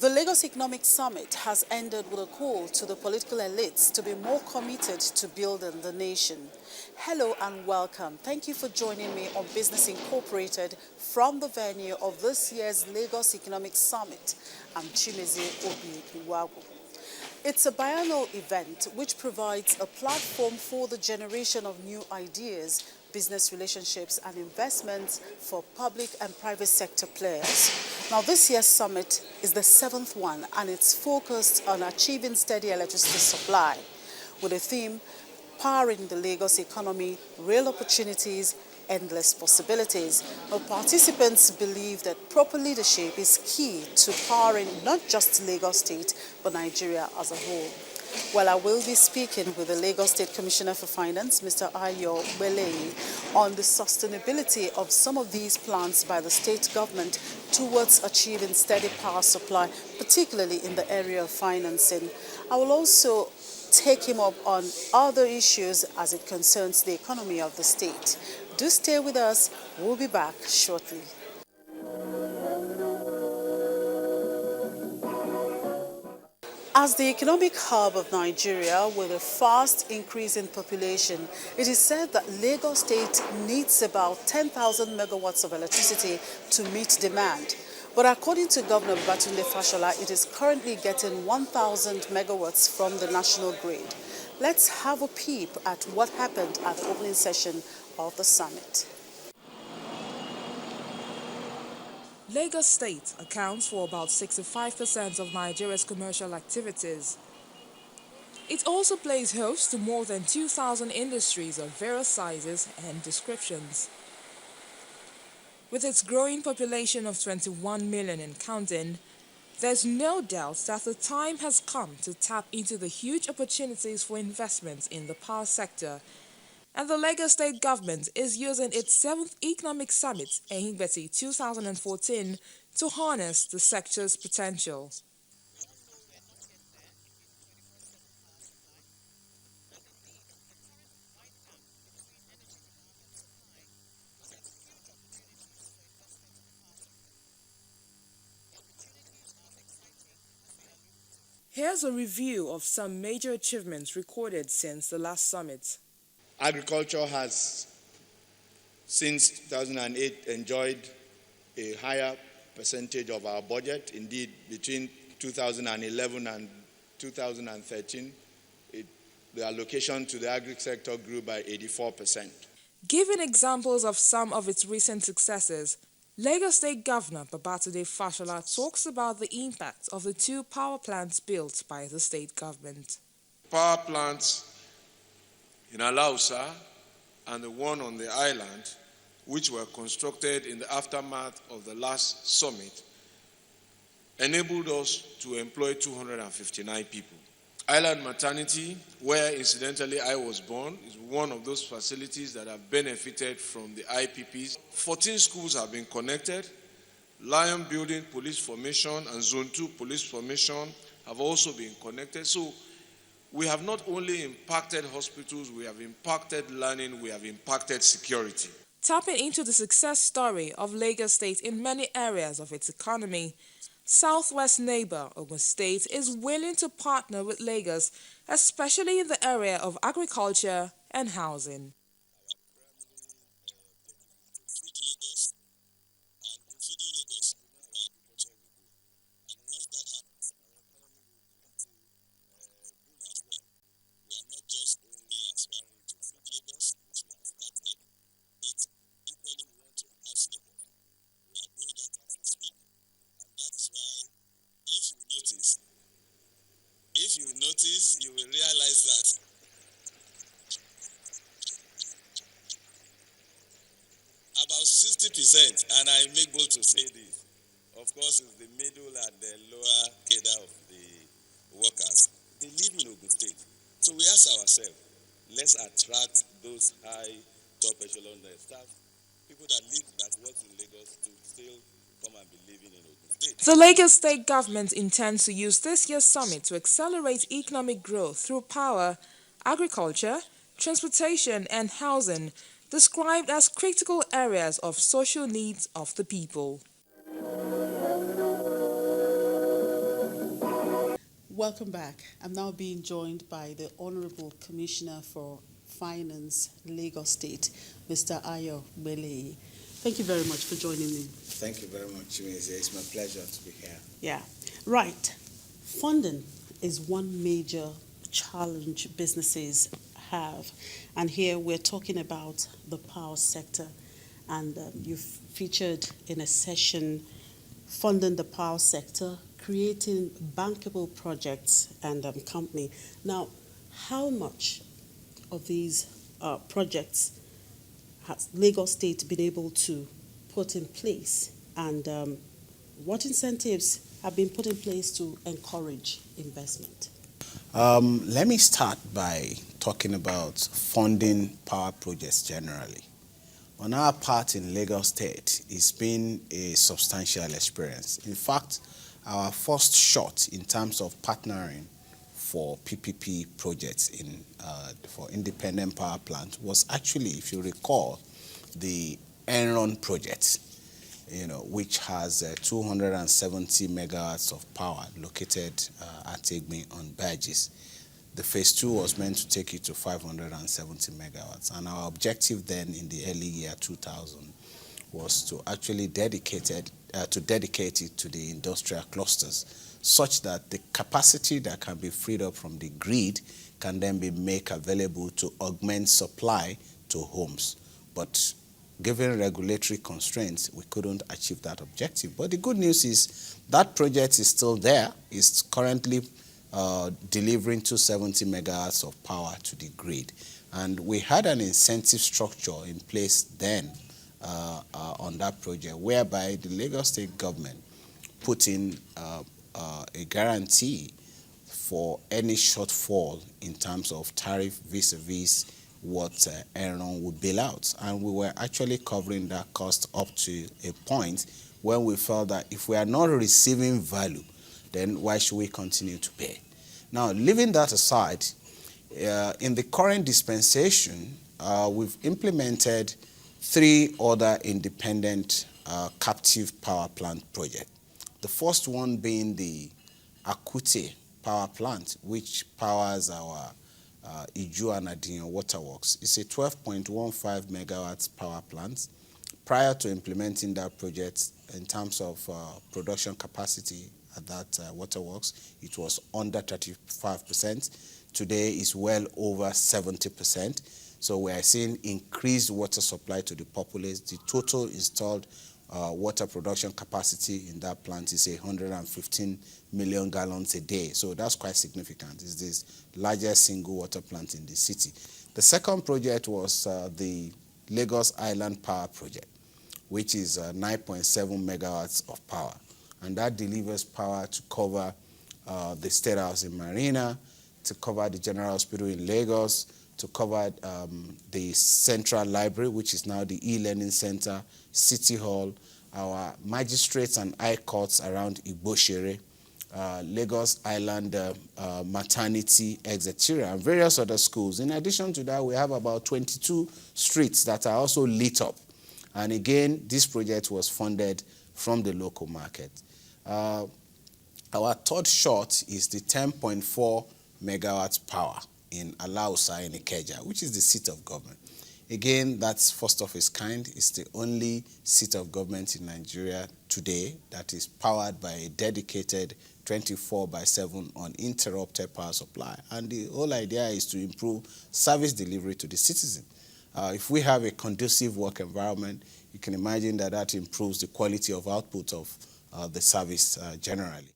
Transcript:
The Lagos Economic Summit has ended with a call to the political elites to be more committed to building the nation. Hello and welcome. Thank you for joining me on Business Incorporated from the venue of this year's Lagos Economic Summit. I'm Chimeze Obi-Iwagu. It's a biennial event which provides a platform for the generation of new ideas, business relationships and investments for public and private sector players. Now, this year's summit is the 7th one and it's focused on achieving steady electricity supply with a theme powering the Lagos economy, real opportunities, endless possibilities. Now, participants believe that proper leadership is key to powering not just Lagos State, but Nigeria as a whole. Well, I will be speaking with the Lagos State Commissioner for Finance, Mr. Ayo Belei, on the sustainability of some of these plans by the state government towards achieving steady power supply, particularly in the area of financing. I will also take him up on other issues as it concerns the economy of the state. Do stay with us. We'll be back shortly. As the economic hub of Nigeria with a fast increase in population, it is said that Lagos State needs about 10,000 megawatts of electricity to meet demand. But according to Governor Babatunde Fashola, it is currently getting 1,000 megawatts from the national grid. Let's have a peep at what happened at the opening session of the summit. Lagos State accounts for about 65% of Nigeria's commercial activities. It also plays host to more than 2,000 industries of various sizes and descriptions. With its growing population of 21 million and counting, there's no doubt that the time has come to tap into the huge opportunities for investments in the power sector, and the Lagos State government is using its 7th Economic Summit, Indebted 2014, to harness the sector's potential. Here's a review of some major achievements recorded since the last summit. Agriculture has, since 2008, enjoyed a higher percentage of our budget. Indeed, between 2011 and 2013, the allocation to the agri sector grew by 84%. Giving examples of some of its recent successes, Lagos State Governor Babatunde Fashola talks about the impact of the 2 power plants built by the state government. Power plants in Alausa and the one on the island, which were constructed in the aftermath of the last summit, enabled us to employ 259 people. Island Maternity, where incidentally I was born, is one of those facilities that have benefited from the IPPs. 14 schools have been connected. Lion Building Police Formation and Zone 2 Police Formation have also been connected. So we have not only impacted hospitals, we have impacted learning, we have impacted security. Tapping into the success story of Lagos State in many areas of its economy, Southwest neighbor Ogun State is willing to partner with Lagos, especially in the area of agriculture and housing. If you notice, you will realize that about 60%, and I'm able to say this, of course, it's the middle and the lower cadre of the workers. They live in Ogun State. So we ask ourselves, let's attract those high top echelon staff, people that work in Lagos to still come and be living in Ogun State. The Lagos State government intends to use this year's summit to accelerate economic growth through power, agriculture, transportation and housing, described as critical areas of social needs of the people. Welcome back. I'm now being joined by the Honorable Commissioner for Finance, Lagos State, Mr. Ayo Mele. Thank you very much for joining me. Thank you very much, Chimeze. It's my pleasure to be here. Yeah, right. Funding is one major challenge businesses have. And here we're talking about the power sector. And you've featured in a session funding the power sector, creating bankable projects and company. Now, how much of these projects has Lagos State been able to put in place, and what incentives have been put in place to encourage investment? Let me start by talking about funding power projects generally. On our part in Lagos State, it's been a substantial experience. In fact, our first shot in terms of partnering for PPP projects for independent power plant was actually, if you recall, the Enron project, which has 270 megawatts of power located at Egbe on Badges. The phase 2 was meant to take it to 570 megawatts, and our objective then in the early year 2000 was to actually dedicate it to the industrial clusters, such that the capacity that can be freed up from the grid can then be made available to augment supply to homes. But given regulatory constraints, we couldn't achieve that objective. But the good news is that project is still there. It's currently delivering 270 megawatts of power to the grid. And we had an incentive structure in place then on that project, whereby the Lagos State government put in a guarantee for any shortfall in terms of tariff vis-a-vis what Enron would bill out. And we were actually covering that cost up to a point when we felt that if we are not receiving value, then why should we continue to pay? Now, leaving that aside, in the current dispensation, we've implemented 3 other independent captive power plant projects. The first one being the Akute power plant, which powers our Iju and Adinyo waterworks. It's a 12.15 megawatts power plant. Prior to implementing that project, in terms of production capacity at that waterworks, it was under 35%. Today is well over 70%. So we are seeing increased water supply to the populace. The total installed water production capacity in that plant is 115 million gallons a day. So that's quite significant. It's the largest single water plant in the city. The second project was the Lagos Island Power Project, which is 9.7 megawatts of power. And that delivers power to cover the State House in Marina, to cover the General Hospital in Lagos, to cover the Central Library, which is now the e-learning center, City Hall, our magistrates and high courts around Igboshere, Lagos Island Maternity, etc., and various other schools. In addition to that, we have about 22 streets that are also lit up. And again, this project was funded from the local market. Our third shot is the 10.4 megawatts power in Alausa in Ikeja, which is the seat of government. Again, that's first of its kind. It's the only seat of government in Nigeria today that is powered by a dedicated 24/7 uninterrupted power supply. And the whole idea is to improve service delivery to the citizen. If we have a conducive work environment, you can imagine that improves the quality of output of the service generally.